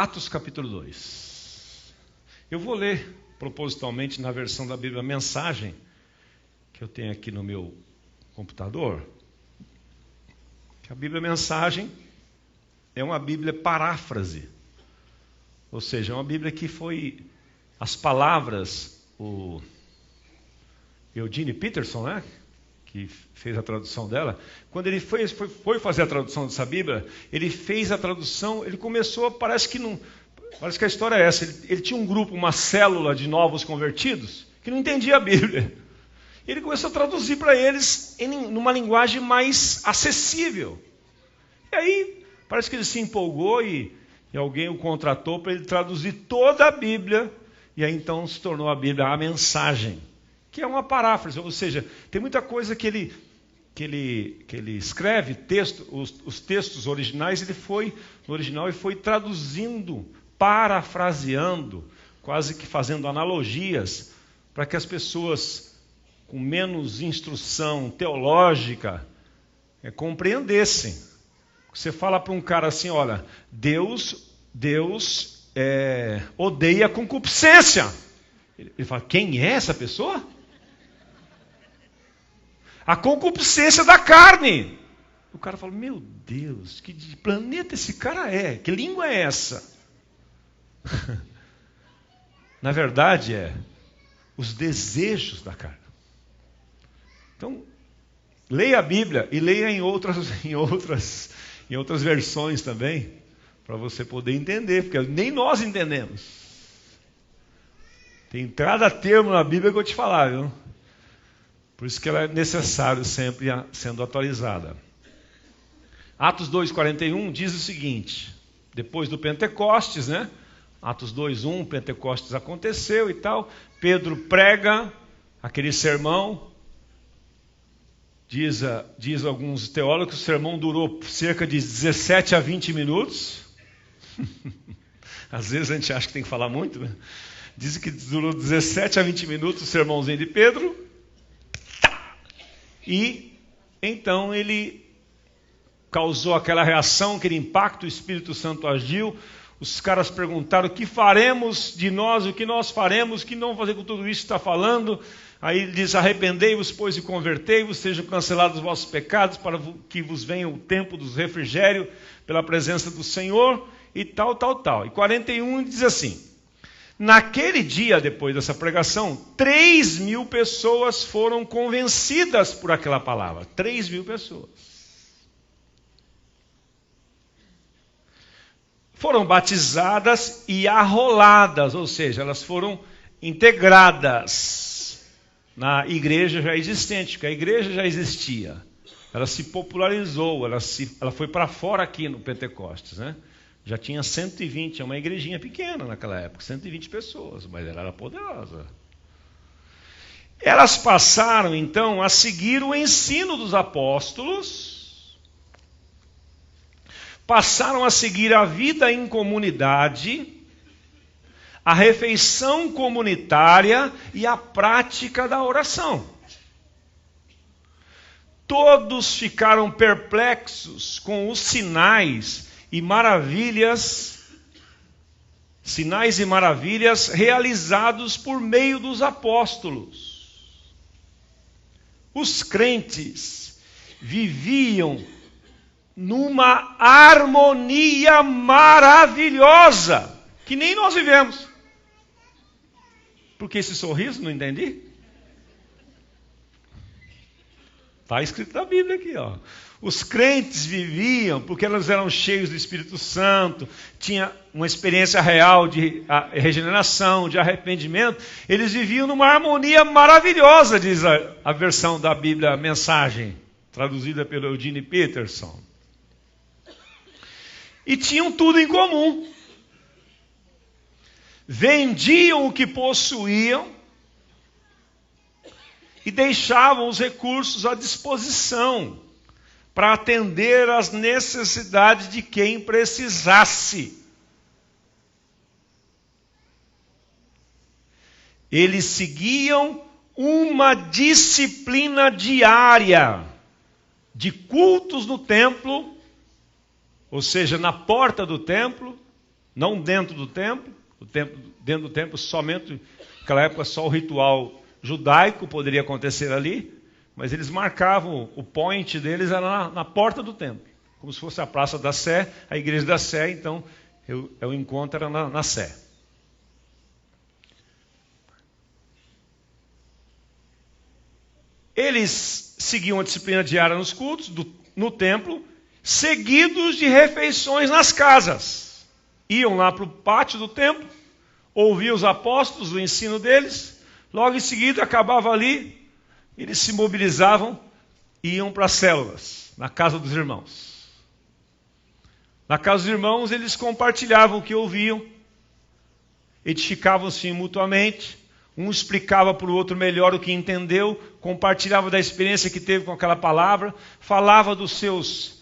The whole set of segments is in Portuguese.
Atos capítulo 2. Eu vou ler propositalmente na versão da Bíblia Mensagem, que eu tenho aqui no meu computador. A Bíblia Mensagem é uma Bíblia paráfrase. Ou seja, é uma Bíblia que foi... As palavras, o Eugene Peterson, né, que fez a tradução dela, quando ele foi fazer a tradução dessa Bíblia, ele fez a tradução, ele começou, parece que a história é essa, ele tinha um grupo, uma célula de novos convertidos, que não entendia a Bíblia. Ele começou a traduzir para eles numa linguagem mais acessível. E aí, parece que ele se empolgou e alguém o contratou para ele traduzir toda a Bíblia. E aí então se tornou a Bíblia a Mensagem, que é uma paráfrase, ou seja, tem muita coisa que ele escreve, os textos originais, ele foi no original e foi traduzindo, parafraseando, quase que fazendo analogias, para que as pessoas com menos instrução teológica compreendessem. Você fala para um cara assim, olha, Deus odeia a concupiscência. Ele fala, quem é essa pessoa? A concupiscência da carne. O cara fala, meu Deus, que planeta esse cara é? Que língua é essa? Na verdade os desejos da carne. Então, leia a Bíblia e leia em outras versões também, para você poder entender, porque nem nós entendemos. Tem cada termo na Bíblia que eu vou te falar, viu? Por isso que ela é necessário sempre sendo atualizada. Atos 2:41 diz o seguinte, depois do Pentecostes, né? Atos 2:1, Pentecostes aconteceu e tal, Pedro prega aquele sermão, diz alguns teólogos que o sermão durou cerca de 17 a 20 minutos. Às vezes a gente acha que tem que falar muito, né? Diz que durou 17 a 20 minutos o sermãozinho de Pedro. E então ele causou aquela reação, aquele impacto, o Espírito Santo agiu. Os caras perguntaram, o que faremos de nós, o que nós faremos, o que não fazer com tudo isso que está falando? Aí ele diz, arrependei-vos, pois, e convertei-vos, sejam cancelados os vossos pecados, para que vos venha o tempo dos refrigérios pela presença do Senhor, e tal. E 41 diz assim, naquele dia, depois dessa pregação, 3.000 pessoas foram convencidas por aquela palavra. 3.000 pessoas. Foram batizadas e arroladas, ou seja, elas foram integradas na igreja já existente, porque a igreja já existia. Ela se popularizou, ela foi para fora aqui no Pentecostes, né? Já tinha 120, é uma igrejinha pequena naquela época, 120 pessoas, mas ela era poderosa. Elas passaram então a seguir o ensino dos apóstolos, passaram a seguir a vida em comunidade, a refeição comunitária e a prática da oração. Todos ficaram perplexos com os sinais e maravilhas realizados por meio dos apóstolos. Os crentes viviam numa harmonia maravilhosa, que nem nós vivemos. Por que esse sorriso? Não entendi. Está escrito na Bíblia aqui, ó. Os crentes viviam, porque eles eram cheios do Espírito Santo, tinha uma experiência real de regeneração, de arrependimento, eles viviam numa harmonia maravilhosa, diz a versão da Bíblia Mensagem, traduzida pelo Eugene Peterson. E tinham tudo em comum. Vendiam o que possuíam e deixavam os recursos à disposição para atender às necessidades de quem precisasse. Eles seguiam uma disciplina diária de cultos no templo, ou seja, na porta do templo, não dentro do templo, dentro do templo somente, naquela época só o ritual judaico poderia acontecer ali, mas eles marcavam, o point deles era na porta do templo, como se fosse a Praça da Sé, a Igreja da Sé, então o encontro era na Sé. Eles seguiam a disciplina diária nos cultos, no templo, seguidos de refeições nas casas. Iam lá para o pátio do templo, ouviam os apóstolos, o ensino deles, logo em seguida acabava ali, eles se mobilizavam e iam para as células, na casa dos irmãos. Na casa dos irmãos eles compartilhavam o que ouviam, edificavam-se mutuamente, um explicava para o outro melhor o que entendeu, compartilhava da experiência que teve com aquela palavra, falava dos seus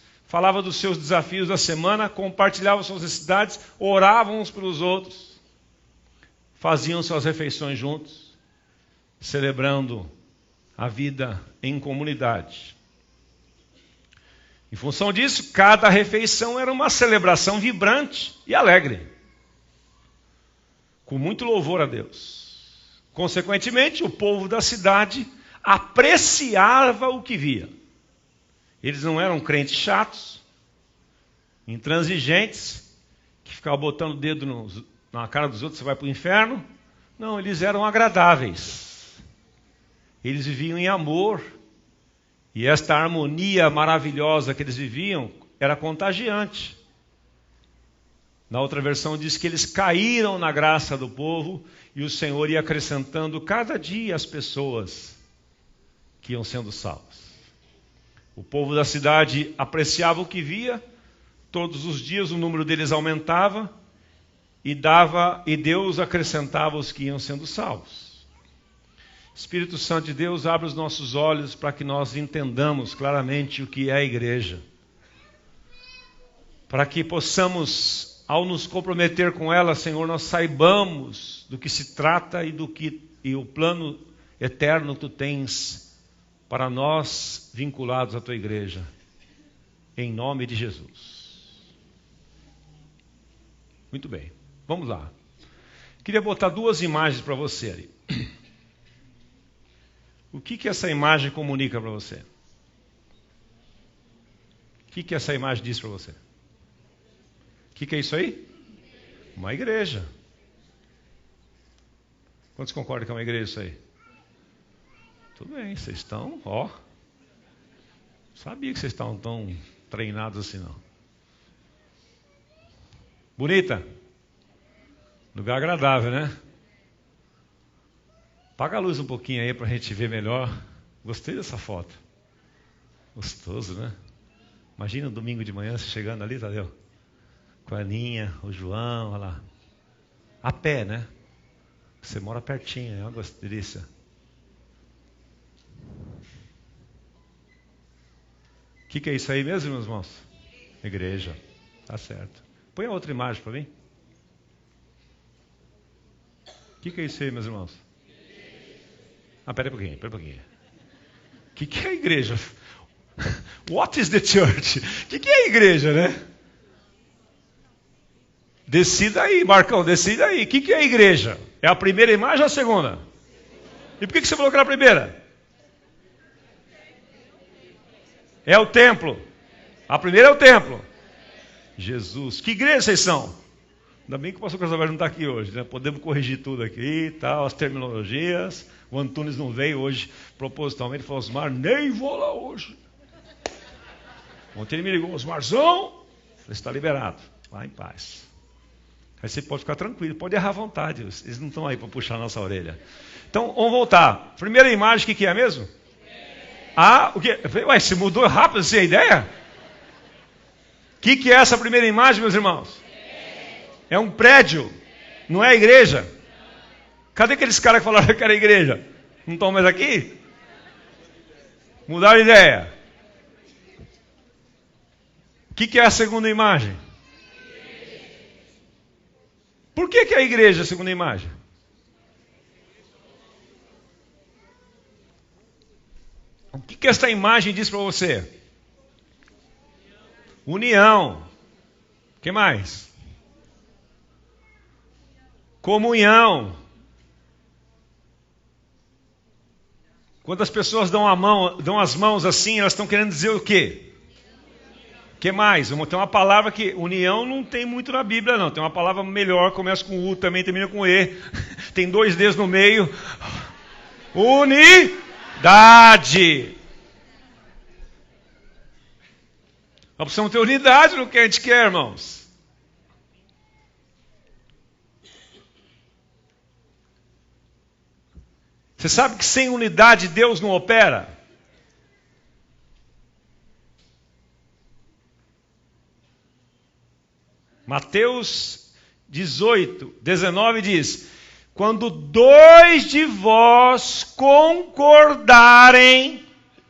desafios da semana, compartilhavam suas necessidades, oravam uns pelos outros, faziam suas refeições juntos, celebrando a vida em comunidade. Em função disso, cada refeição era uma celebração vibrante e alegre, com muito louvor a Deus. Consequentemente, o povo da cidade apreciava o que via. Eles não eram crentes chatos, intransigentes, que ficavam botando o dedo na cara dos outros, você vai para o inferno. Não, eles eram agradáveis. Eles viviam em amor. E esta harmonia maravilhosa que eles viviam era contagiante. Na outra versão diz que eles caíram na graça do povo e o Senhor ia acrescentando cada dia as pessoas que iam sendo salvas. O povo da cidade apreciava o que via, todos os dias o número deles aumentava e Deus acrescentava os que iam sendo salvos. Espírito Santo de Deus, abre os nossos olhos para que nós entendamos claramente o que é a igreja. Para que possamos, ao nos comprometer com ela, Senhor, nós saibamos do que se trata e o plano eterno que Tu tens para nós vinculados à Tua igreja. Em nome de Jesus. Muito bem, vamos lá. Queria botar duas imagens para você ali. O que essa imagem comunica para você? O que essa imagem diz para você? O que é isso aí? Uma igreja. Quantos concordam que é uma igreja isso aí? Tudo bem, vocês estão, sabia que vocês estavam tão treinados assim, não. Bonita? Lugar agradável, né? Apaga a luz um pouquinho aí para a gente ver melhor. Gostei dessa foto. Gostoso, né? Imagina um domingo de manhã você chegando ali, Tadeu? Com a Aninha, o João, olha lá. A pé, né? Você mora pertinho, é uma delícia. O que é isso aí mesmo, meus irmãos? Igreja. Tá certo. Põe a outra imagem para mim. O que é isso aí, meus irmãos? Pera um pouquinho. O que é a igreja? What is the church? O que é a igreja, né? Decida aí, Marcão, decida aí. O que é a igreja? É a primeira imagem ou a segunda? E por que você falou que era a primeira? É o templo. A primeira é o templo. Jesus. Que igreja vocês são? Ainda bem que o pastor Casalberto não está aqui hoje, né? Podemos corrigir tudo aqui e tal, as terminologias. O Antunes não veio hoje propositalmente, falou: Osmar, nem vou lá hoje. Ontem ele me ligou: Osmarzão, você está liberado, vá em paz. Aí você pode ficar tranquilo, pode errar à vontade, eles não estão aí para puxar a nossa orelha. Então, vamos voltar. Primeira imagem, o que é mesmo? O que? Ué, se mudou rápido assim a ideia? O que é essa primeira imagem, meus irmãos? É um prédio, não é a igreja. Cadê aqueles caras que falaram que era a igreja? Não estão mais aqui? Mudaram de ideia. O que é a segunda imagem? Por que é a igreja a segunda imagem? O que esta imagem diz para você? União. O que mais? Comunhão. Quando as pessoas dão as mãos assim, elas estão querendo dizer o quê? O que mais? Tem uma palavra que união não tem muito na Bíblia, não. Tem uma palavra melhor, começa com U, também termina com E. Tem 2 Ds no meio. Unidade. Nós precisamos ter unidade no que a gente quer, irmãos. Você sabe que sem unidade Deus não opera? Mateus 18:19 diz: quando 2 de vós concordarem,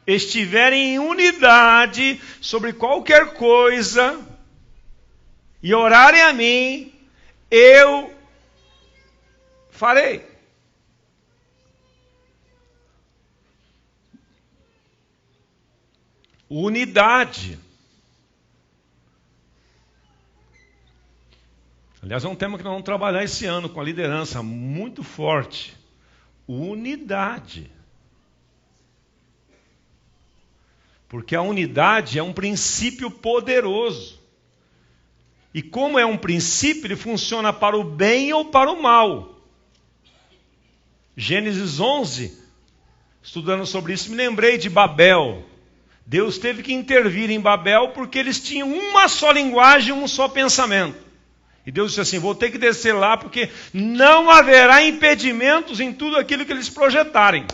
estiverem em unidade sobre qualquer coisa, e orarem a mim, eu farei. Unidade. Aliás, é um tema que nós vamos trabalhar esse ano com a liderança muito forte. Unidade. Porque a unidade é um princípio poderoso. E como é um princípio, ele funciona para o bem ou para o mal. Gênesis 11, estudando sobre isso, me lembrei de Babel. Deus teve que intervir em Babel porque eles tinham uma só linguagem, um só pensamento. E Deus disse assim, vou ter que descer lá porque não haverá impedimentos em tudo aquilo que eles projetarem.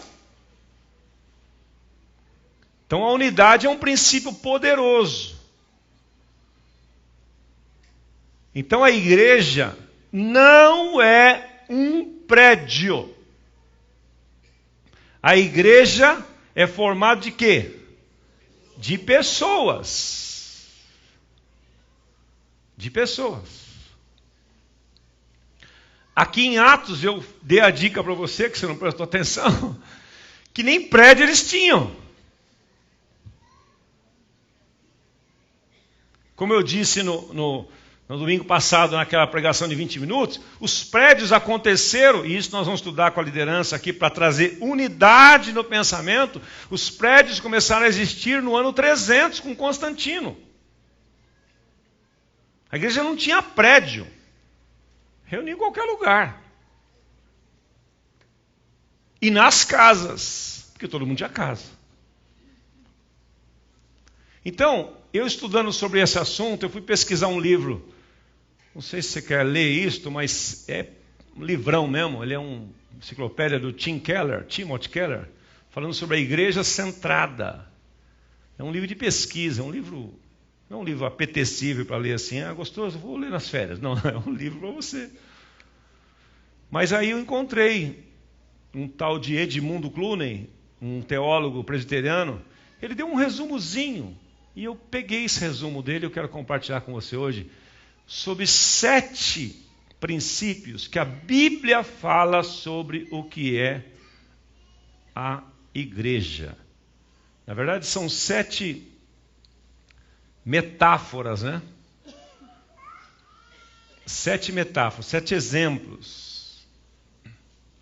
Então a unidade é um princípio poderoso. Então a igreja não é um prédio. A igreja é formada de quê? De pessoas. De pessoas. Aqui em Atos eu dei a dica para você, que você não prestou atenção, que nem prédio eles tinham. Como eu disse no domingo passado, naquela pregação de 20 minutos, os prédios aconteceram, e isso nós vamos estudar com a liderança aqui para trazer unidade no pensamento. Os prédios começaram a existir no ano 300 com Constantino. A igreja não tinha prédio. Reunia em qualquer lugar. E nas casas, porque todo mundo tinha casa. Então, eu estudando sobre esse assunto, eu fui pesquisar um livro. Não sei se você quer ler isto, mas é um livrão mesmo. Ele é uma enciclopédia do Timothy Keller, falando sobre a igreja centrada. É um livro de pesquisa, não é um livro apetecível para ler assim, gostoso, vou ler nas férias. Não, é um livro para você. Mas aí eu encontrei um tal de Edmundo Clooney, um teólogo presbiteriano, ele deu um resumozinho, e eu peguei esse resumo dele, eu quero compartilhar com você hoje, sobre 7 princípios que a Bíblia fala sobre o que é a igreja. Na verdade, são 7 metáforas, né? 7 metáforas, 7 exemplos.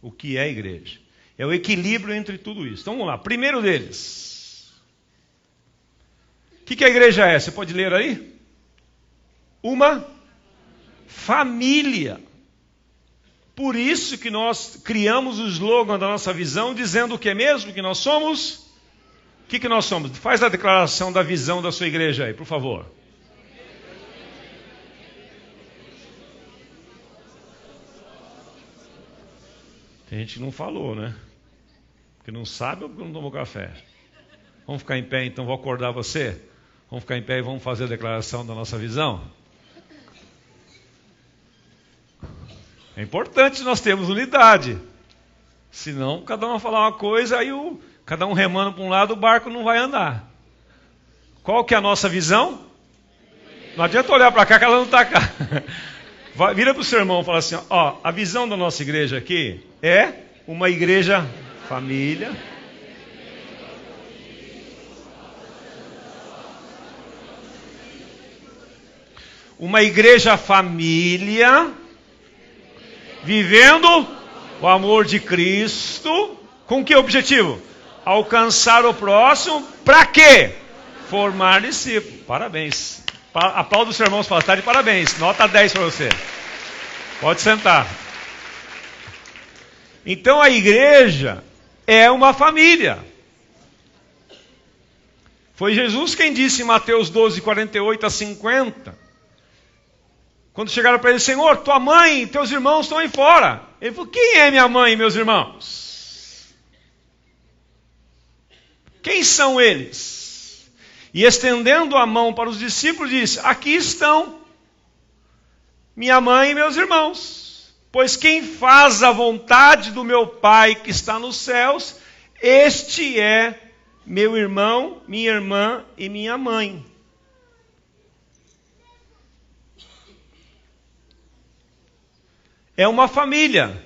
O que é a igreja? É o equilíbrio entre tudo isso. Então vamos lá. Primeiro deles. O que a igreja é? Você pode ler aí? Uma família. Por isso que nós criamos o slogan da nossa visão, dizendo o que é mesmo que nós somos? O que nós somos? Faz a declaração da visão da sua igreja aí, por favor. Tem gente que não falou, né? Porque não sabe ou porque não tomou café. Vamos ficar em pé, então vou acordar você? Vamos ficar em pé e vamos fazer a declaração da nossa visão? É importante nós termos unidade. Senão, cada um vai falar uma coisa, aí cada um remando para um lado, o barco não vai andar. Qual que é a nossa visão? Não adianta olhar para cá que ela não está cá. Vira para o seu irmão e fala assim, a visão da nossa igreja aqui é uma igreja família. Uma igreja família Vivendo o amor de Cristo. Com que objetivo? Alcançar o próximo. Para quê? Formar discípulos. Parabéns. Aplauda os seus irmãos, fala, está de parabéns. Nota 10 para você. Pode sentar. Então a igreja é uma família. Foi Jesus quem disse em Mateus 12, 48 a 50. Quando chegaram para ele, Senhor, tua mãe e teus irmãos estão aí fora. Ele falou, quem é minha mãe e meus irmãos? Quem são eles? E estendendo a mão para os discípulos, disse, aqui estão minha mãe e meus irmãos. Pois quem faz a vontade do meu Pai que está nos céus, este é meu irmão, minha irmã e minha mãe. É uma família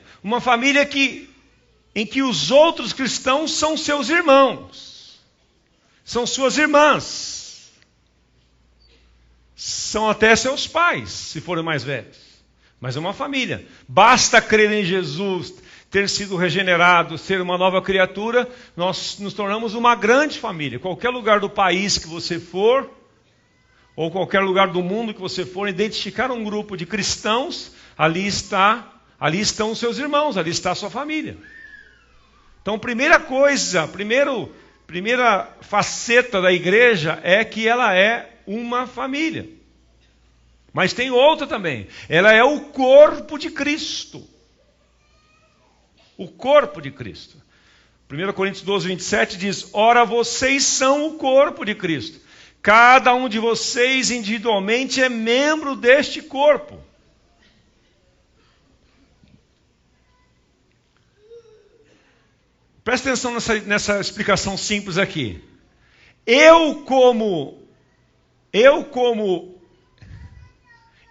em que os outros cristãos são seus irmãos, são suas irmãs, são até seus pais, se forem mais velhos, mas é uma família. Basta crer em Jesus, ter sido regenerado, ser uma nova criatura, nós nos tornamos uma grande família. Qualquer lugar do país que você for, ou qualquer lugar do mundo que você for, identificar um grupo de cristãos, ali estão os seus irmãos, ali está a sua família. Então, primeira faceta da igreja é que ela é uma família. Mas tem outra também, ela é o corpo de Cristo. O corpo de Cristo. 1 Coríntios 12, 27 diz, ora vocês são o corpo de Cristo. Cada um de vocês individualmente é membro deste corpo. Presta atenção nessa explicação simples aqui. Eu como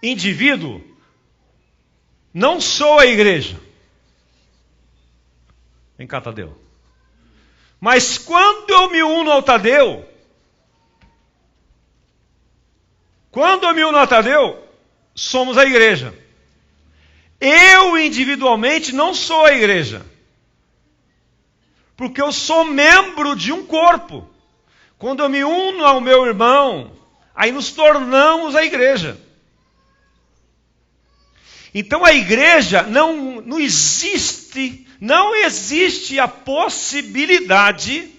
indivíduo, não sou a igreja. Vem cá, Tadeu. Mas quando eu me uno ao Tadeu, somos a igreja. Eu individualmente não sou a igreja. Porque eu sou membro de um corpo. Quando eu me uno ao meu irmão, aí nos tornamos a igreja. Então a igreja não existe a possibilidade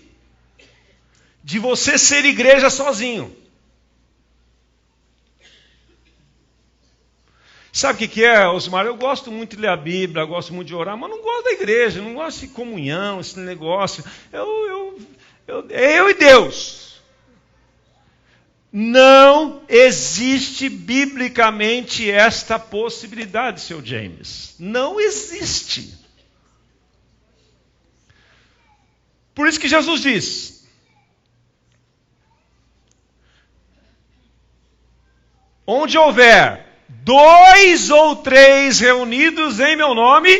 de você ser igreja sozinho. Sabe o que é, Osmar? Eu gosto muito de ler a Bíblia, eu gosto muito de orar, mas não gosto da igreja, não gosto de comunhão, esse negócio. Eu e Deus. Não existe biblicamente esta possibilidade, seu James. Não existe. Por isso que Jesus diz, onde houver 2 ou 3 reunidos em meu nome,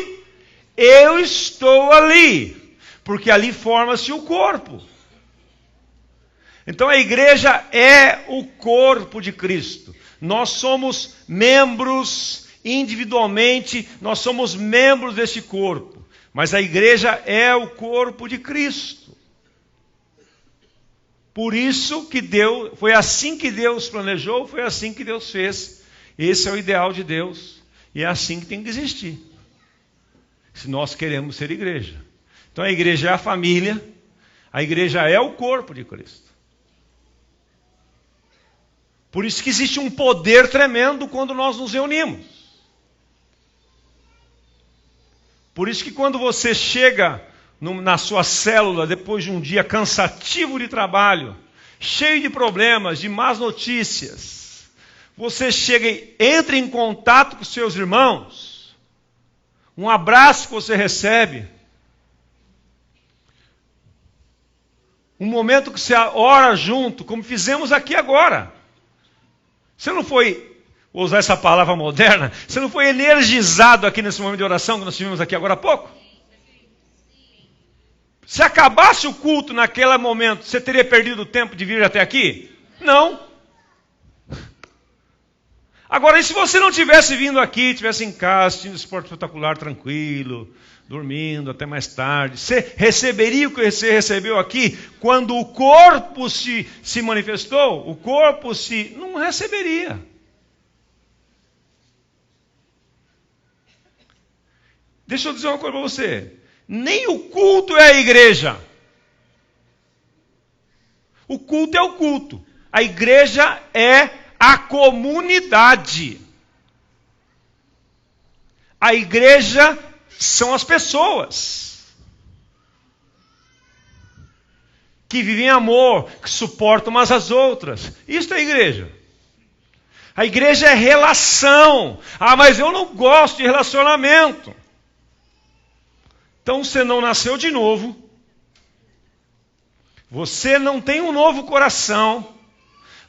eu estou ali, porque ali forma-se o corpo. Então a igreja é o corpo de Cristo. Nós somos membros individualmente, nós somos membros deste corpo, mas a igreja é o corpo de Cristo. Por isso que foi assim que Deus planejou, foi assim que Deus fez. Esse é o ideal de Deus e é assim que tem que existir, se nós queremos ser igreja. Então a igreja é a família, a igreja é o corpo de Cristo. Por isso que existe um poder tremendo quando nós nos reunimos. Por isso que quando você chega na sua célula, depois de um dia cansativo de trabalho, cheio de problemas, de más notícias, você chega e entra em contato com seus irmãos, um abraço que você recebe, um momento que você ora junto, como fizemos aqui agora. Você não foi, vou usar essa palavra moderna, você não foi energizado aqui nesse momento de oração que nós tivemos aqui agora há pouco? Se acabasse o culto naquele momento, você teria perdido o tempo de vir até aqui? Não. Agora, e se você não tivesse vindo aqui, tivesse em casa, assistindo esporte espetacular, tranquilo, dormindo até mais tarde, você receberia o que você recebeu aqui quando o corpo se manifestou? O corpo não receberia. Deixa eu dizer uma coisa para você. Nem o culto é a igreja. O culto é o culto. A igreja é a comunidade. A igreja são as pessoas que vivem amor, que suportam umas às outras. Isso é a igreja. A igreja é relação. Ah, mas eu não gosto de relacionamento. Então você não nasceu de novo. Você não tem um novo coração.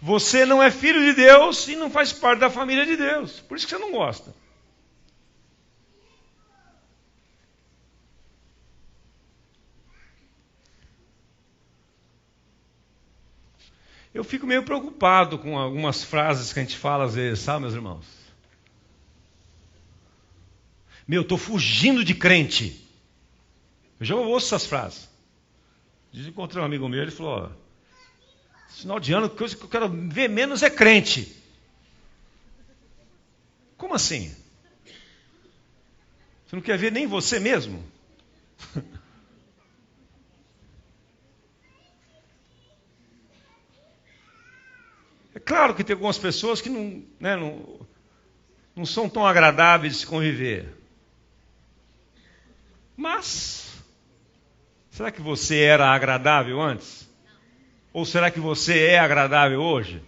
Você não é filho de Deus e não faz parte da família de Deus. Por isso que você não gosta. Eu fico meio preocupado com algumas frases que a gente fala às vezes, sabe, meus irmãos? Eu estou fugindo de crente. Eu já ouço essas frases. Encontrei um amigo meu, ele falou, final de ano, a coisa que eu quero ver menos é crente. Como assim? Você não quer ver nem você mesmo? É claro que tem algumas pessoas que não são tão agradáveis de se conviver. Mas, será que você era agradável antes? Ou será que você é agradável hoje?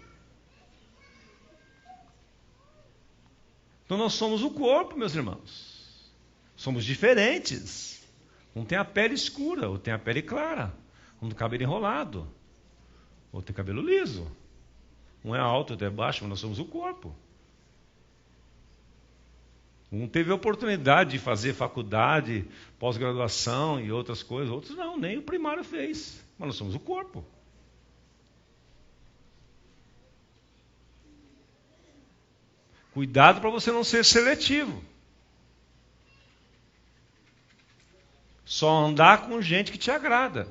Então nós somos o corpo, meus irmãos. Somos diferentes. Um tem a pele escura, outro tem a pele clara. Um tem cabelo enrolado, outro tem cabelo liso. Um é alto, outro é baixo, mas nós somos o corpo. Um teve a oportunidade de fazer faculdade, pós-graduação e outras coisas. Outros não, nem o primário fez. Mas nós somos o corpo. Cuidado para você não ser seletivo. Só andar com gente que te agrada.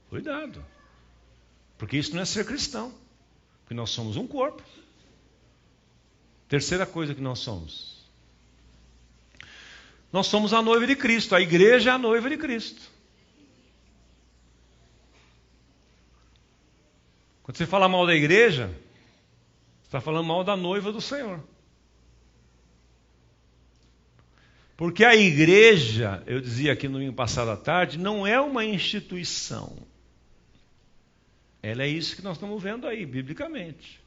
Cuidado. Porque isso não é ser cristão. Porque nós somos um corpo. Terceira coisa que nós somos. Nós somos a noiva de Cristo. A igreja é a noiva de Cristo. Quando você fala mal da igreja, você está falando mal da noiva do Senhor. Porque a igreja, eu dizia aqui no domingo passado à tarde, não é uma instituição. Ela é isso que nós estamos vendo aí, biblicamente.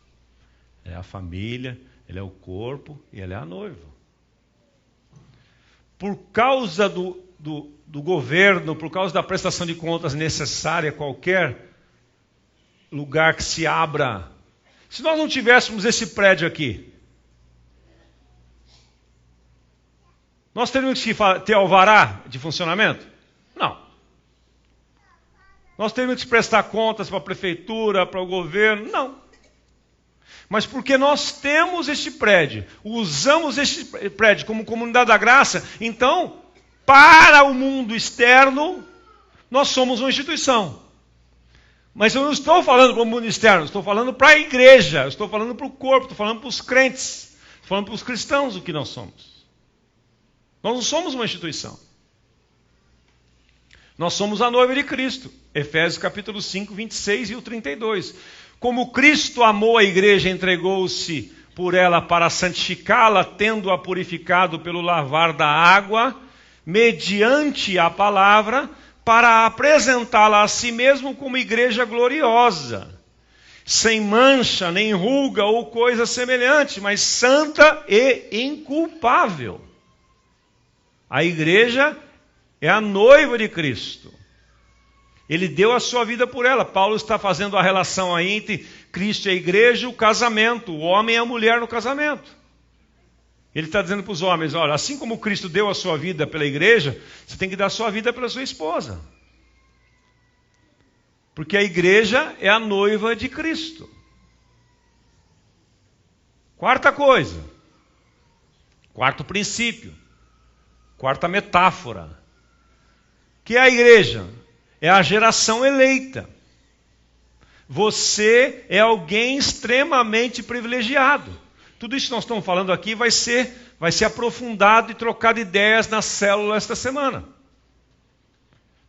É a família, ela é o corpo e ela é a noiva. Por causa do governo, por causa da prestação de contas necessária, qualquer lugar que se abra. Se nós não tivéssemos esse prédio aqui, nós teríamos que ter alvará de funcionamento? Não. Nós teríamos que prestar contas para a prefeitura, para o governo? Não. Mas porque nós temos este prédio, usamos este prédio como comunidade da graça, então, para o mundo externo, nós somos uma instituição. Mas eu não estou falando para o mundo externo, estou falando para a igreja, estou falando para o corpo, estou falando para os crentes, estou falando para os cristãos o que nós somos. Nós não somos uma instituição. Nós somos a noiva de Cristo. Efésios capítulo 5, 26 e o 32. Como Cristo amou a igreja, entregou-se por ela para santificá-la, tendo-a purificado pelo lavar da água, mediante a palavra, para apresentá-la a si mesmo como igreja gloriosa, sem mancha, nem ruga ou coisa semelhante, mas santa e inculpável. A igreja é a noiva de Cristo. Ele deu a sua vida por ela. Paulo está fazendo a relação aí entre Cristo e a igreja, o casamento, o homem e a mulher no casamento. Ele está dizendo para os homens, olha, assim como Cristo deu a sua vida pela igreja, você tem que dar a sua vida pela sua esposa. Porque a igreja é a noiva de Cristo. Quarta coisa, quarto princípio, quarta metáfora, que é a igreja, é a geração eleita. Você é alguém extremamente privilegiado. Tudo isso que nós estamos falando aqui vai ser aprofundado e trocado ideias na célula esta semana.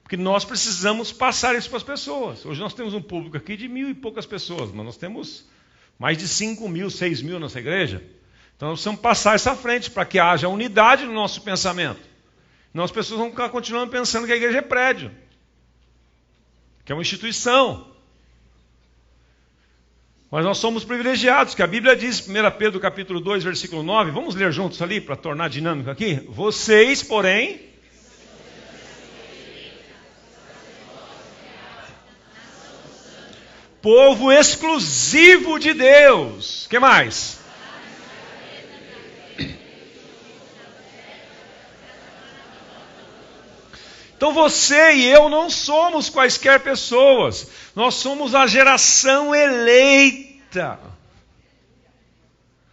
Porque nós precisamos passar isso para as pessoas. Hoje nós temos um público aqui de 1.000 e poucas pessoas, mas nós temos mais de 5.000, 6.000 nessa igreja. Então nós precisamos passar isso à frente para que haja unidade no nosso pensamento. Senão as pessoas vão ficar continuando pensando que a igreja é prédio, que é uma instituição. Mas nós somos privilegiados, que a Bíblia diz, 1 Pedro capítulo 2, versículo 9, vamos ler juntos ali para tornar dinâmico aqui? Vocês, porém, povo exclusivo de Deus. O que mais? Então você e eu não somos quaisquer pessoas. Nós somos a geração eleita.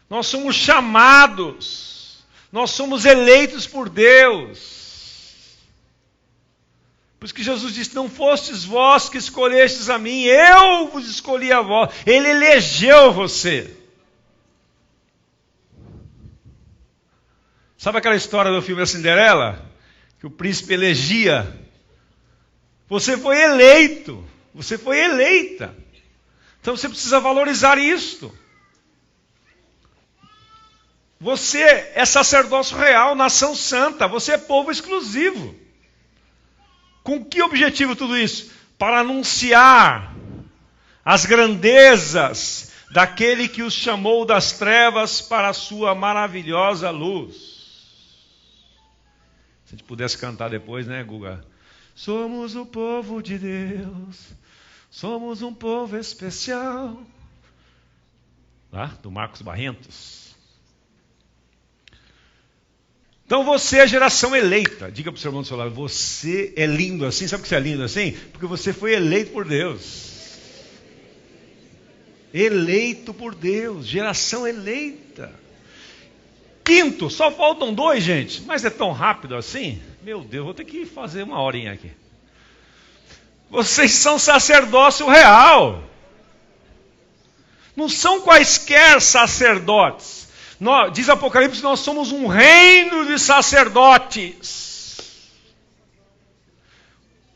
Nós somos chamados. Nós somos eleitos por Deus. Por isso que Jesus disse, não fostes vós que escolhestes a mim, eu vos escolhi a vós. Ele elegeu você. Sabe aquela história do filme da Cinderela? Que o príncipe elegia. Você foi eleito. Você foi eleita. Então você precisa valorizar isto. Você é sacerdócio real, nação santa. Você é povo exclusivo. Com que objetivo tudo isso? Para anunciar as grandezas daquele que os chamou das trevas para a sua maravilhosa luz. Se a gente pudesse cantar depois, né, Guga? Somos o povo de Deus, somos um povo especial. Lá, do Marcos Barrentos. Então você é geração eleita. Diga para o seu irmão do seu lado, você é lindo assim. Sabe por que você é lindo assim? Porque você foi eleito por Deus. Eleito por Deus, geração eleita. Quinto, só faltam 2, gente. Mas é tão rápido assim? Meu Deus, vou ter que fazer uma horinha aqui. Vocês são sacerdócio real. Não são quaisquer sacerdotes. Diz Apocalipse, nós somos um reino de sacerdotes.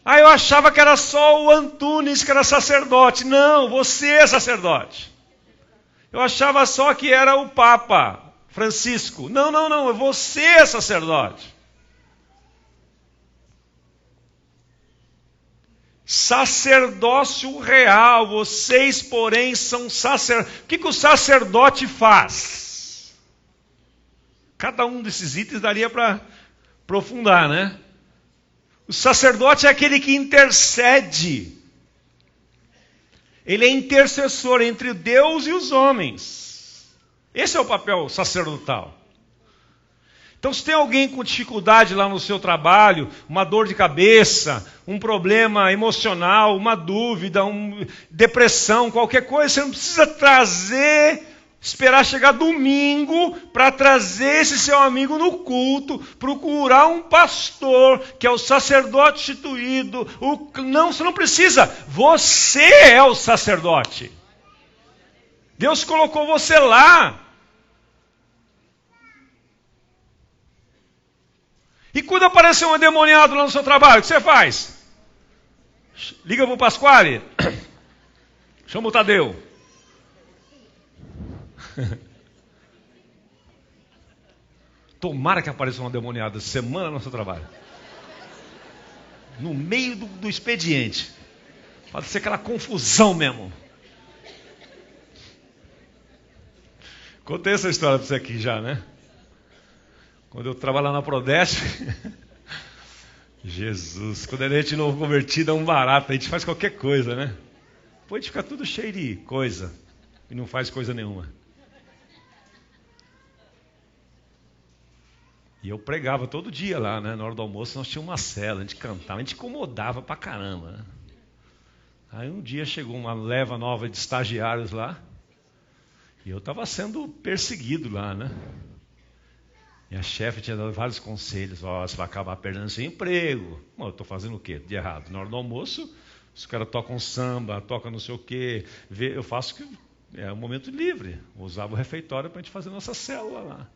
Eu achava que era só o Antunes que era sacerdote. Não, você é sacerdote. Eu achava só que era o Papa Francisco. Não, você é sacerdote. Sacerdócio real, vocês, porém, são sacerdotes. O que o sacerdote faz? Cada um desses itens daria para aprofundar, né? O sacerdote é aquele que intercede. Ele é intercessor entre Deus e os homens. Esse é o papel sacerdotal. Então, se tem alguém com dificuldade lá no seu trabalho, uma dor de cabeça, um problema emocional, uma dúvida, depressão, qualquer coisa, você não precisa esperar chegar domingo para trazer esse seu amigo no culto, procurar um pastor, que é o sacerdote instituído. Não, você não precisa. Você é o sacerdote. Deus colocou você lá. E quando aparecer um endemoniado lá no seu trabalho, o que você faz? Liga para o Pasquale. Chama o Tadeu. Tomara que apareça um endemoniado essa semana no seu trabalho. No meio do expediente. Pode ser aquela confusão mesmo. Contei essa história para você aqui já, né? Quando eu trabalhava na Prodeste, Jesus, quando a gente novo convertido é um barato, a gente faz qualquer coisa, né? Depois a gente fica tudo cheio de coisa e não faz coisa nenhuma. E eu pregava todo dia lá, né? Na hora do almoço nós tínhamos uma cela, a gente cantava, a gente incomodava pra caramba, né? Aí um dia chegou uma leva nova de estagiários lá, E eu estava sendo perseguido lá, né? Minha chefe tinha dado vários conselhos. Você vai acabar perdendo seu emprego. Bom, eu estou fazendo o quê de errado? Na hora do almoço, os caras tocam samba, tocam não sei o quê. Eu faço que é um momento livre. Eu usava o refeitório para a gente fazer nossa célula lá.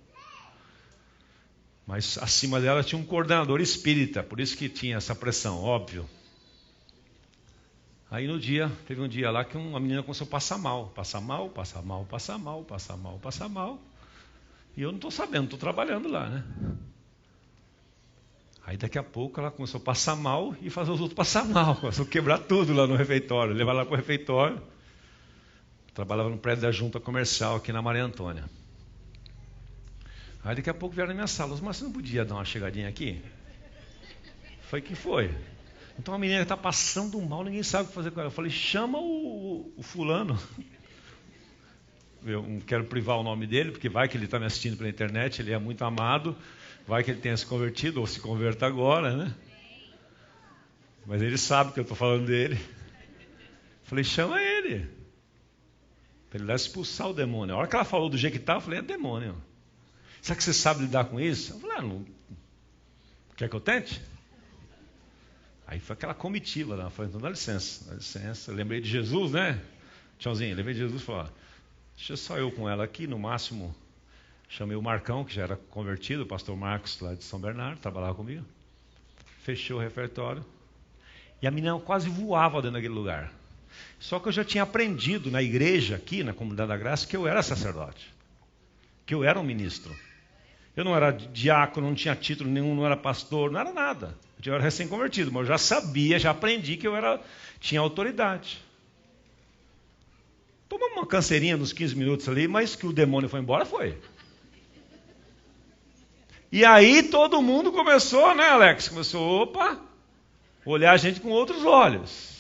Mas acima dela tinha um coordenador espírita, por isso que tinha essa pressão, óbvio. Aí teve um dia lá que uma menina começou a passar mal. E eu não estou sabendo, estou trabalhando lá, né? Aí daqui a pouco ela começou a passar mal e fazer os outros passar mal. Começou a quebrar tudo lá no refeitório, levar lá para o refeitório. Eu trabalhava no prédio da junta comercial aqui na Maria Antônia. Aí daqui a pouco vieram na minha sala, mas você não podia dar uma chegadinha aqui? Foi que foi. Então a menina está passando mal, ninguém sabe o que fazer com ela. Eu falei, chama o fulano. Eu não quero privar o nome dele, porque vai que ele está me assistindo pela internet, ele é muito amado, vai que ele tenha se convertido, ou se converta agora, né? Mas ele sabe que eu estou falando dele. Falei, chama ele. Para ele lá expulsar o demônio. A hora que ela falou do jeito que estava, eu falei, é demônio. Será que você sabe lidar com isso? Eu falei, não. Quer que eu tente? Aí foi aquela comitiva lá. Eu falei, então dá licença. Eu lembrei de Jesus, né? Tchauzinho, lembrei de Jesus e falei, deixa só eu com ela aqui, no máximo. Chamei o Marcão, que já era convertido, o pastor Marcos lá de São Bernardo, trabalhava comigo. Fechou o refeitório. E a menina quase voava dentro daquele lugar. Só que eu já tinha aprendido na igreja aqui, na Comunidade da Graça, que eu era sacerdote. Que eu era um ministro. Eu não era diácono, não tinha título nenhum, não era pastor, não era nada. Eu era recém-convertido, mas eu já sabia, já aprendi que tinha autoridade. Tomamos uma canseirinha nos 15 minutos ali, mas que o demônio foi embora, foi. E aí todo mundo começou, né, Alex? Começou, olhar a gente com outros olhos.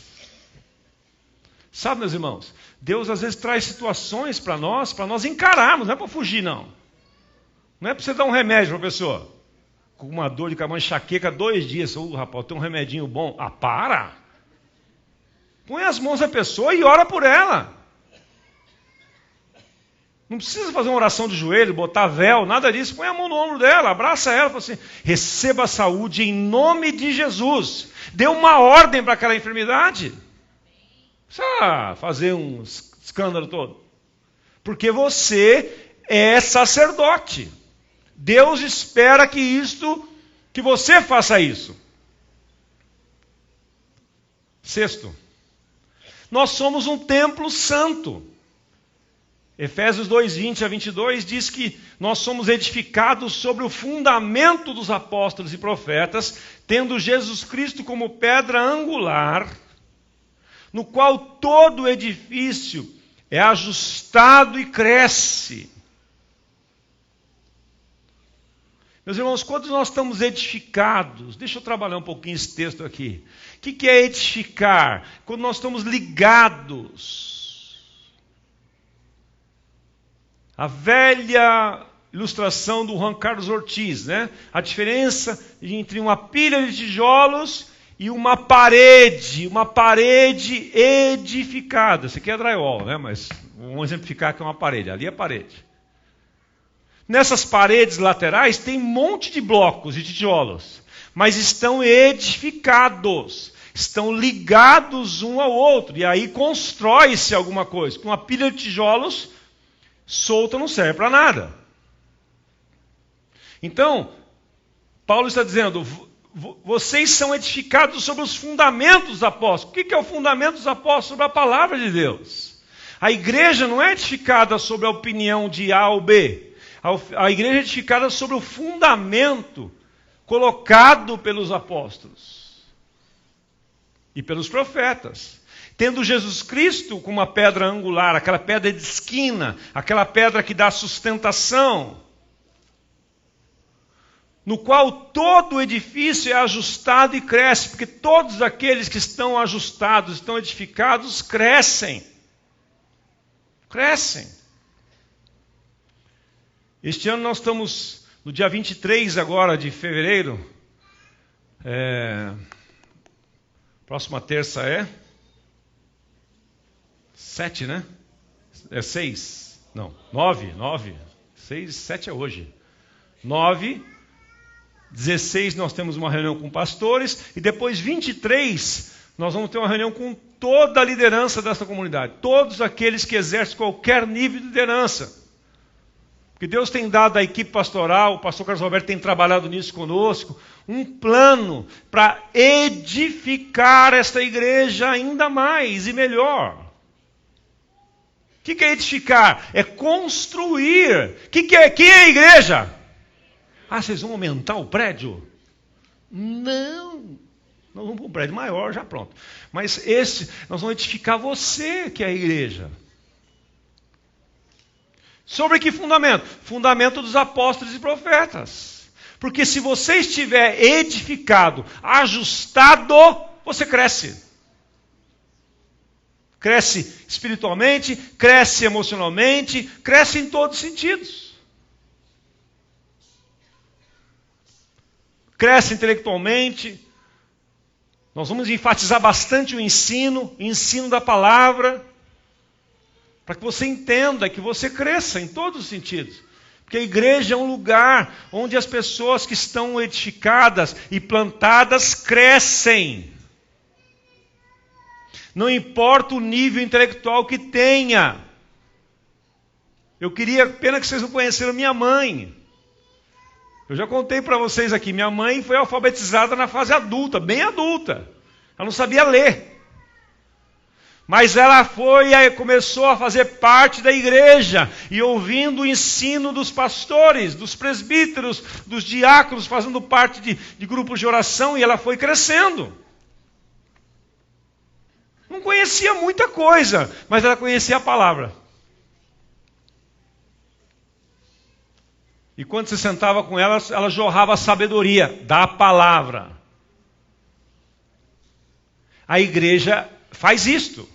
Sabe, meus irmãos, Deus às vezes traz situações para nós encararmos, não é para fugir, não. Não é para você dar um remédio para a pessoa. Com uma dor de cabeça, enxaqueca, 2 dias. Rapaz, tem um remedinho bom. Para! Põe as mãos na pessoa e ora por ela. Não precisa fazer uma oração de joelho, botar véu, nada disso. Põe a mão no ombro dela, abraça ela, fala assim, receba a saúde em nome de Jesus. Dê uma ordem para aquela enfermidade. Não precisa fazer um escândalo todo. Porque você é sacerdote. Deus espera que você faça isso. 6º, nós somos um templo santo. Efésios 2:20-22 diz que nós somos edificados sobre o fundamento dos apóstolos e profetas, tendo Jesus Cristo como pedra angular, no qual todo edifício é ajustado e cresce. Meus irmãos, quando nós estamos edificados, deixa eu trabalhar um pouquinho esse texto aqui. O que é edificar? Quando nós estamos ligados. A velha ilustração do Juan Carlos Ortiz, né? A diferença entre uma pilha de tijolos e uma parede edificada. Isso aqui é drywall, né? Mas vamos exemplificar que é uma parede. Ali é a parede. Nessas paredes laterais tem um monte de blocos de tijolos, mas estão edificados, estão ligados um ao outro, e aí constrói-se alguma coisa. Uma pilha de tijolos solta não serve para nada. Então, Paulo está dizendo, vocês são edificados sobre os fundamentos dos apóstolos. O que é o fundamento dos apóstolos? Sobre a palavra de Deus. A igreja não é edificada sobre a opinião de A ou B. A igreja é edificada sobre o fundamento colocado pelos apóstolos e pelos profetas. Tendo Jesus Cristo como uma pedra angular, aquela pedra de esquina, aquela pedra que dá sustentação, no qual todo o edifício é ajustado e cresce, porque todos aqueles que estão ajustados, estão edificados, crescem. Crescem. Este ano nós estamos no dia 23 agora de fevereiro. Próxima terça é 7, né? É 6. Não, 9. 6, 7 é hoje. 9, 16 nós temos uma reunião com pastores, e depois 23 nós vamos ter uma reunião com toda a liderança dessa comunidade, todos aqueles que exercem qualquer nível de liderança. Porque Deus tem dado à equipe pastoral, o pastor Carlos Roberto tem trabalhado nisso conosco, um plano para edificar esta igreja ainda mais e melhor. O que é edificar? É construir. O que é a igreja? Ah, vocês vão aumentar o prédio? Não. Nós vamos para um prédio maior, já pronto. Mas nós vamos edificar você, que é a igreja. Sobre que fundamento? Fundamento dos apóstolos e profetas. Porque se você estiver edificado, ajustado, você cresce. Cresce espiritualmente, cresce emocionalmente, cresce em todos os sentidos. Cresce intelectualmente. Nós vamos enfatizar bastante o ensino da palavra, para que você entenda, que você cresça em todos os sentidos. Porque a igreja é um lugar onde as pessoas que estão edificadas e plantadas crescem. Não importa o nível intelectual que tenha. Eu queria, pena que vocês não conheceram minha mãe. Eu já contei para vocês aqui, minha mãe foi alfabetizada na fase adulta, bem adulta. Ela não sabia ler. Mas ela começou a fazer parte da igreja, e ouvindo o ensino dos pastores, dos presbíteros, dos diáconos, fazendo parte de grupos de oração, e ela foi crescendo. Não conhecia muita coisa, mas ela conhecia a palavra. E quando você sentava com ela, ela jorrava a sabedoria da palavra. A igreja faz isto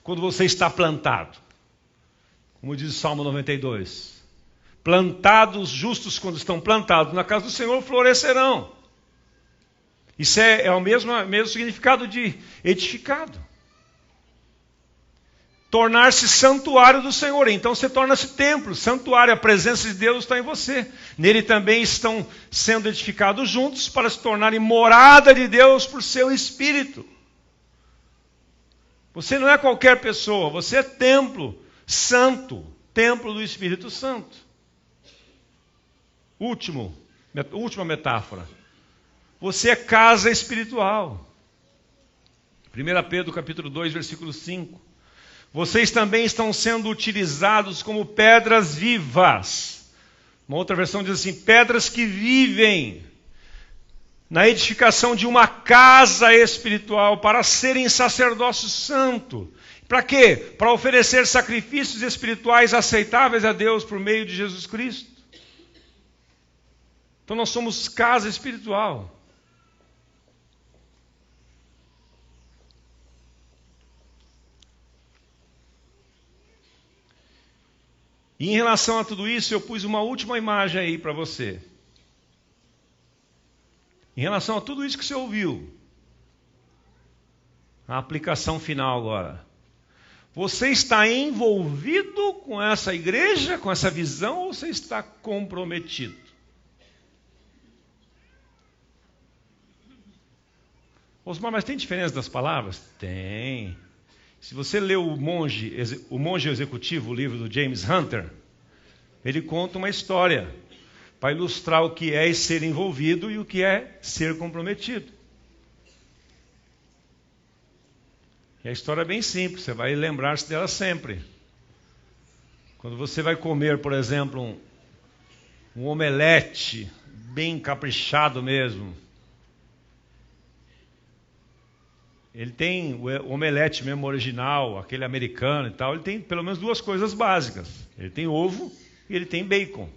quando você está plantado. Como diz o Salmo 92. Plantados, justos quando estão plantados na casa do Senhor, florescerão. Isso é o mesmo significado de edificado. Tornar-se santuário do Senhor. Então você torna-se templo, santuário. A presença de Deus está em você. Nele também estão sendo edificados juntos para se tornarem morada de Deus por seu Espírito. Você não é qualquer pessoa, você é templo santo, templo do Espírito Santo. Última metáfora. Você é casa espiritual. 1 Pedro capítulo 2, versículo 5. Vocês também estão sendo utilizados como pedras vivas. Uma outra versão diz assim, pedras que vivem na edificação de uma casa espiritual para serem sacerdócio santo. Para quê? Para oferecer sacrifícios espirituais aceitáveis a Deus por meio de Jesus Cristo. Então nós somos casa espiritual. E em relação a tudo isso, eu pus uma última imagem aí para você. Em relação a tudo isso que você ouviu, a aplicação final agora. Você está envolvido com essa igreja, com essa visão, ou você está comprometido? Osmar, mas tem diferença das palavras? Tem. Se você lê o Monge Executivo, o livro do James Hunter, ele conta uma história para ilustrar o que é ser envolvido e o que é ser comprometido. E a história é bem simples, você vai lembrar-se dela sempre. Quando você vai comer, por exemplo, um omelete bem caprichado mesmo, ele tem o omelete mesmo original, aquele americano e tal, ele tem pelo menos duas coisas básicas. Ele tem ovo e ele tem bacon.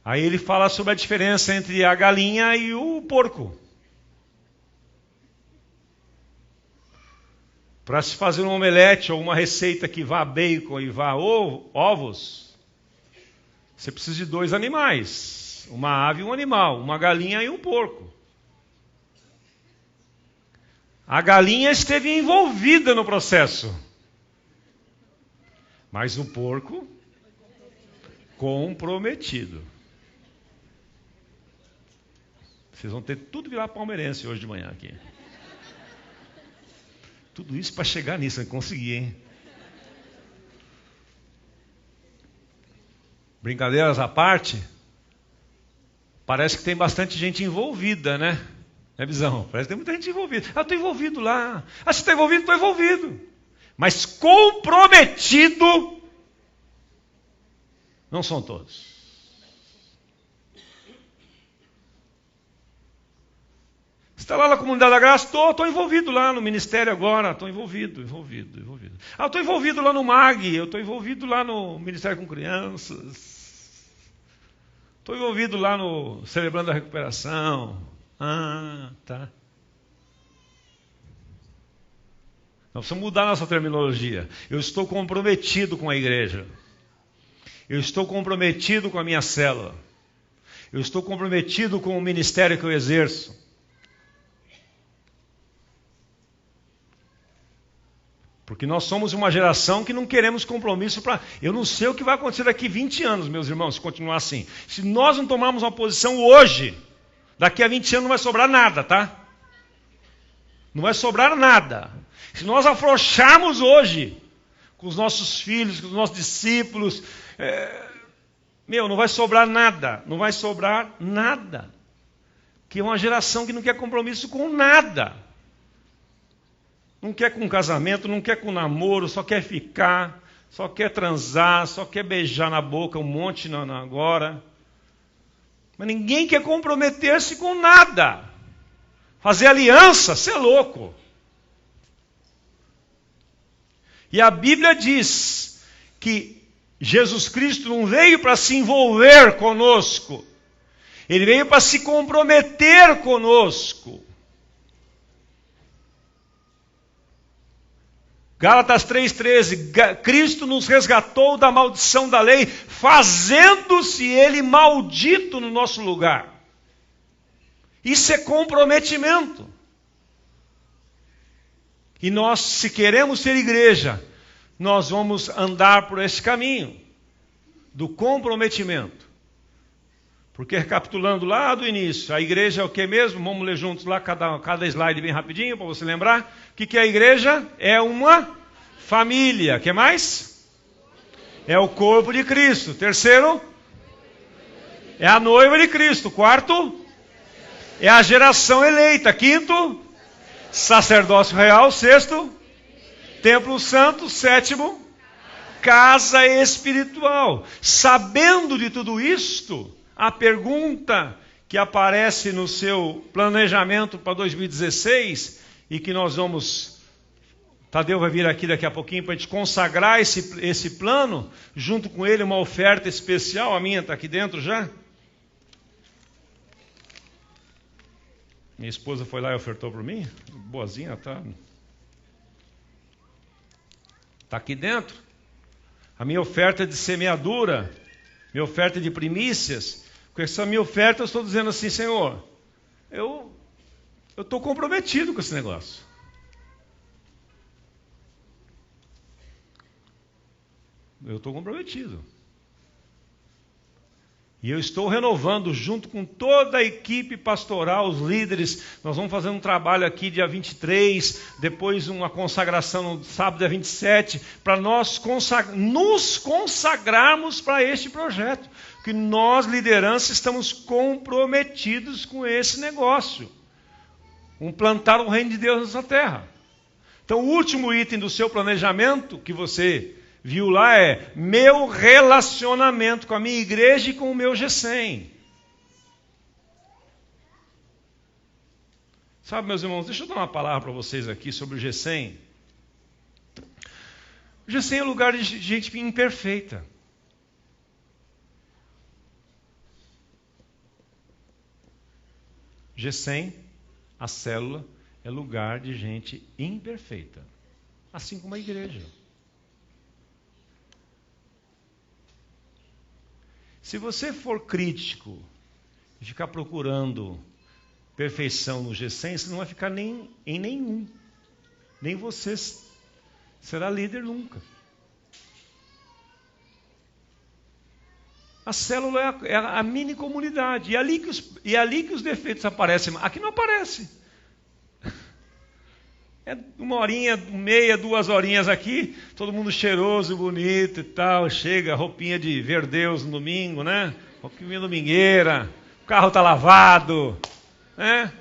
Aí ele fala sobre a diferença entre a galinha e o porco. Para se fazer um omelete ou uma receita que vá bacon e vá ovos, você precisa de 2 animais. Uma ave e um animal, uma galinha e um porco. A galinha esteve envolvida no processo. Mas o porco, comprometido. Vocês vão ter tudo virar palmeirense hoje de manhã aqui. Tudo isso para chegar nisso, eu consegui, hein? Brincadeiras à parte, parece que tem bastante gente envolvida, né? É visão? Parece que tem muita gente envolvida. Ah, estou envolvido lá. Ah, você está envolvido? Estou envolvido. Mas comprometido não são todos. Você está lá na Comunidade da Graça? Estou envolvido lá no ministério agora. Estou envolvido. Ah, estou envolvido lá no MAG. Eu estou envolvido lá no Ministério com Crianças. Estou envolvido lá no Celebrando a Recuperação. Ah, tá. Nós precisamos mudar nossa terminologia. Eu estou comprometido com a igreja. Eu estou comprometido com a minha célula. Eu estou comprometido com o ministério que eu exerço. Porque nós somos uma geração que não queremos compromisso para... Eu não sei o que vai acontecer daqui 20 anos, meus irmãos, se continuar assim. Se nós não tomarmos uma posição hoje, daqui a 20 anos não vai sobrar nada, tá? Não vai sobrar nada. Se nós afrouxarmos hoje, com os nossos filhos, com os nossos discípulos, não vai sobrar nada. Não vai sobrar nada. Que é uma geração que não quer compromisso com nada. Não quer com casamento, não quer com namoro, só quer ficar, só quer transar, só quer beijar na boca um monte agora. Mas ninguém quer comprometer-se com nada. Fazer aliança, você é louco. E a Bíblia diz que Jesus Cristo não veio para se envolver conosco. Ele veio para se comprometer conosco. Gálatas 3,13, Cristo nos resgatou da maldição da lei, fazendo-se Ele maldito no nosso lugar. Isso é comprometimento. E nós, se queremos ser igreja, nós vamos andar por esse caminho do comprometimento. Porque recapitulando lá do início, a igreja é o que mesmo? Vamos ler juntos lá cada slide bem rapidinho para você lembrar. O que é a igreja? É uma família. O que mais? É o corpo de Cristo. Terceiro, é a noiva de Cristo. Quarto, é a geração eleita. Quinto, sacerdócio real. Sexto, templo santo. Sétimo, casa espiritual. Sabendo de tudo isto, a pergunta que aparece no seu planejamento para 2016 e que nós vamos... Tadeu vai vir aqui daqui a pouquinho para a gente consagrar esse plano, junto com ele uma oferta especial, a minha está aqui dentro já. Minha esposa foi lá e ofertou para mim, boazinha, tá? Está aqui dentro. A minha oferta de semeadura, minha oferta de primícias. Com essa minha oferta eu estou dizendo assim, Senhor, eu estou comprometido com esse negócio. Eu estou comprometido. E eu estou renovando junto com toda a equipe pastoral, os líderes. Nós vamos fazer um trabalho aqui dia 23, depois uma consagração no sábado dia 27, para nós nos consagrarmos para este projeto. Que nós, liderança, estamos comprometidos com esse negócio. Plantar o reino de Deus nessa terra. Então o último item do seu planejamento, que você viu lá, é meu relacionamento com a minha igreja e com o meu GECEM. Sabe, meus irmãos, deixa eu dar uma palavra para vocês aqui sobre o GECEM. O GECEM é um lugar de gente imperfeita. GECEM, a célula, é lugar de gente imperfeita. Assim como a igreja. Se você for crítico e ficar procurando perfeição no G100, você não vai ficar em nenhum. Nem você será líder nunca. A célula é a mini comunidade. E é ali que os defeitos aparecem. Aqui não aparece. É 1 horinha, meia, 2 horinhas aqui, todo mundo cheiroso, bonito e tal. Chega, roupinha de verdeus no domingo, né? Roupinha domingueira, o carro está lavado, né?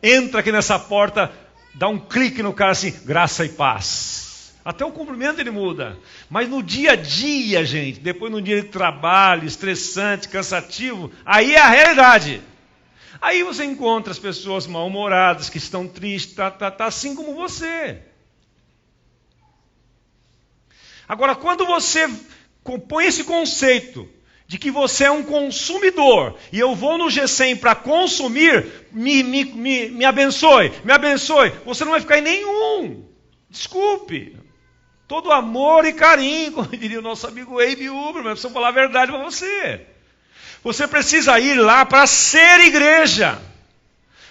Entra aqui nessa porta, dá um clique no cara assim, graça e paz. Até o cumprimento ele muda. Mas no dia a dia, gente, depois no dia de trabalho, estressante, cansativo, aí é a realidade. Aí você encontra as pessoas mal-humoradas, que estão tristes, tá assim como você. Agora, quando você compõe esse conceito de que você é um consumidor, e eu vou no G100 para consumir, me abençoe, você não vai ficar em nenhum. Desculpe. Todo amor e carinho, como diria o nosso amigo Abe Uber, mas preciso falar a verdade para você. Você precisa ir lá para ser igreja.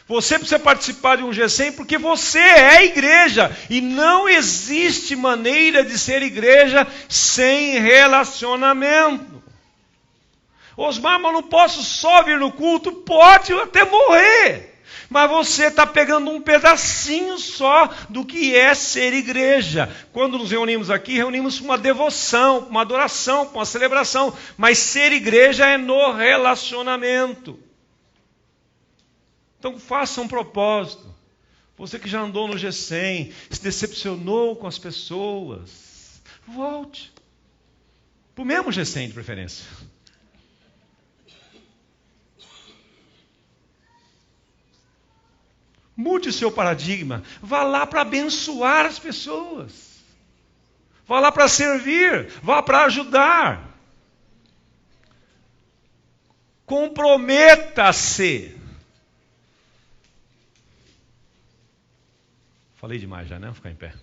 Você precisa participar de um G100 porque você é igreja. E não existe maneira de ser igreja sem relacionamento. Osmar, mas não posso só vir no culto? Pode até morrer. Mas você está pegando um pedacinho só do que é ser igreja. Quando nos reunimos aqui, reunimos para uma devoção, para uma adoração, para uma celebração. Mas ser igreja é no relacionamento. Então faça um propósito. Você que já andou no G100, se decepcionou com as pessoas, volte. Para o mesmo G100 de preferência. Mude o seu paradigma. Vá lá para abençoar as pessoas. Vá lá para servir. Vá para ajudar. Comprometa-se. Falei demais já, né? Vou ficar em pé.